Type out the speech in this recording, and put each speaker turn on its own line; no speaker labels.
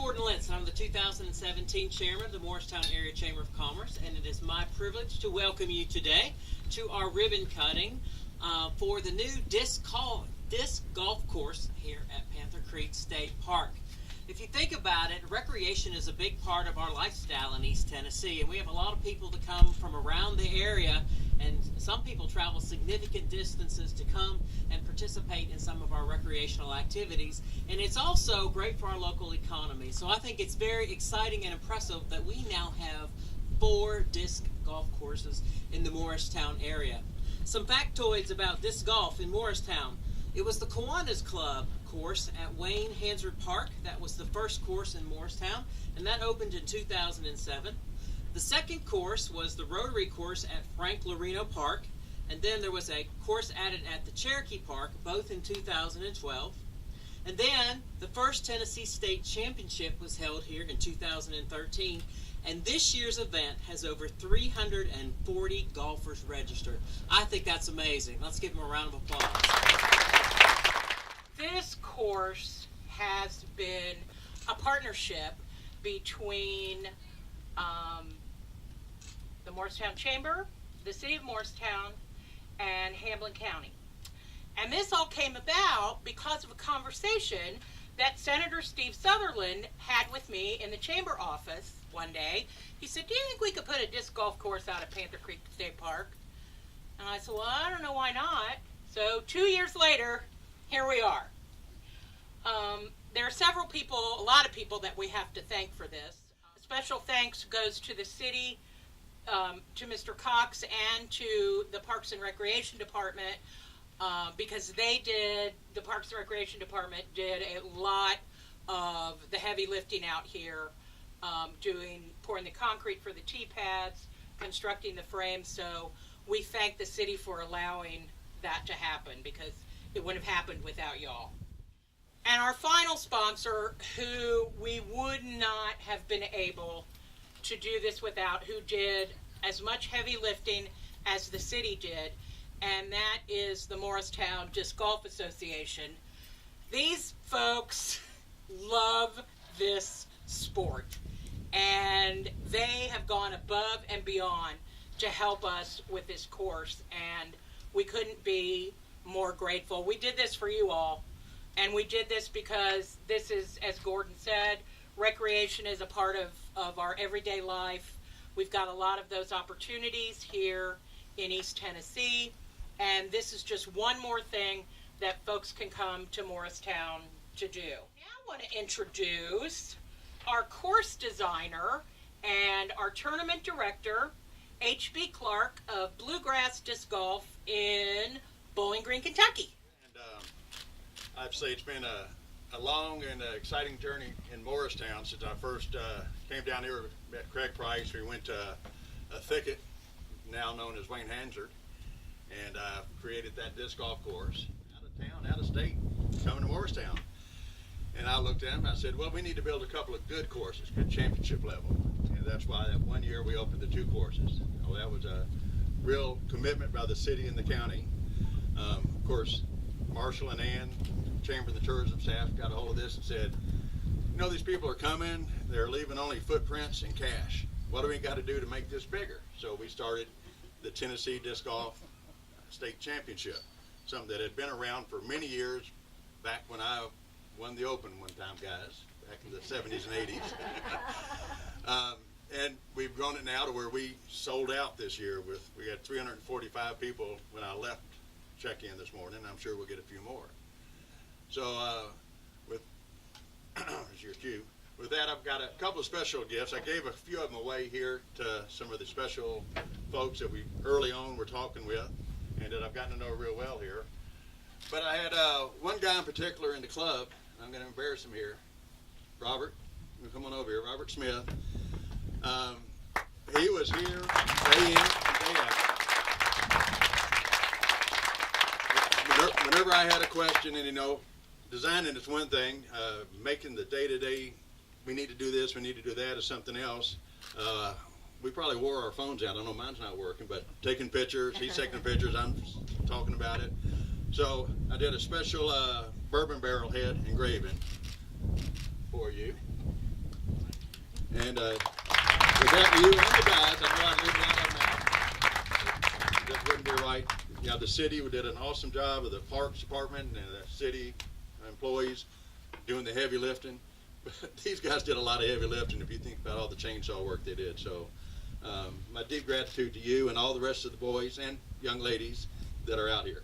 Gordon Lentz. I'm the 2017 chairman of the Morristown Area Chamber of Commerce, and it is my privilege to welcome you today to our ribbon cutting for the new disc golf course here at Panther Creek State Park. If you think about it, recreation is a big part of our lifestyle in East Tennessee, and we have a lot of people that come from around the area, and some people travel significant distances to come and participate in some of our recreational activities, and it's also great for our local economy. So I think it's very exciting and impressive that we now have 4 disc golf courses in the Morristown area. Some factoids about disc golf in Morristown. It was the Kiwanis Club course at Wayne Hansard Park. That was the first course in Morristown, and that opened in 2007. The second course was the Rotary course at Frank Lorino Park, and then there was a course added at the Cherokee Park, both in 2012. And then the first Tennessee State Championship was held here in 2013, and this year's event has over 340 golfers registered. I think that's amazing. Let's give them a round of applause.
This course has been a partnership between the Morristown Chamber, the City of Morristown, and Hamlin County. And this all came about because of a conversation that Senator Steve Sutherland had with me in the Chamber office one day. He said, "Do you think we could put a disc golf course out at Panther Creek State Park?" And I said, "Well, I don't know why not." So 2 years later, here we are. There are several people, a lot of people that we have to thank for this. Special thanks goes to the city, to Mr. Cox, and to the Parks and Recreation Department, because the Parks and Recreation Department did a lot of the heavy lifting out here, pouring the concrete for the tee pads, constructing the frames. So we thank the city for allowing that to happen, because it wouldn't have happened without y'all. And our final sponsor, who we would not have been able to do this without, who did as much heavy lifting as the city did, and that is the Morristown Disc Golf Association. These folks love this sport, and they have gone above and beyond to help us with this course, and we couldn't be more grateful. We did this for you all. And we did this because this is, as Gordon said, recreation is a part of our everyday life. We've got a lot of those opportunities here in East Tennessee. And this is just one more thing that folks can come to Morristown to do. Now I want to introduce our course designer and our tournament director, H.B. Clark of Bluegrass Disc Golf in Bowling Green, Kentucky.
I'd say it's been a long and exciting journey in Morristown since I first came down here, met Craig Price. We went to a thicket, now known as Wayne Hansard, and created that disc golf course out of town, out of state, coming to Morristown. And I looked at him and I said, well, we need to build a couple of good courses, good championship level. And that's why that one year we opened the 2 courses. Well, that was a real commitment by the city and the county. Of course, Marshall and Ann, Chamber of the Tourism staff, got a hold of this and said, you know, these people are coming, they're leaving only footprints and cash. What do we got to do to make this bigger? So we started the Tennessee Disc Golf State Championship, something that had been around for many years, back when I won the Open one time, guys, back in the 70s and 80s. And we've grown it now to where we sold out this year. We had 345 people when I left check in this morning. I'm sure we'll get a few more. So here's your cue. With that, I've got a couple of special gifts. I gave a few of them away here to some of the special folks that we early on were talking with and that I've gotten to know real well here. But I had one guy in particular in the club. I'm going to embarrass him here. Robert, come on over here. Robert Smith. He was here day in and day out. Whenever I had a question, and you know, designing is one thing, making the day-to-day, we need to do this, we need to do that, is something else. We probably wore our phones out. I know mine's not working, but taking pictures, he's taking pictures, I'm talking about it. So I did a special bourbon barrel head engraving for you. And without you and the guys, I know I live down there now. That wouldn't be right. You know, the city did an awesome job of the Parks Department and the city employees doing the heavy lifting. But these guys did a lot of heavy lifting if you think about all the chainsaw work they did. So my deep gratitude to you and all the rest of the boys and young ladies that are out here.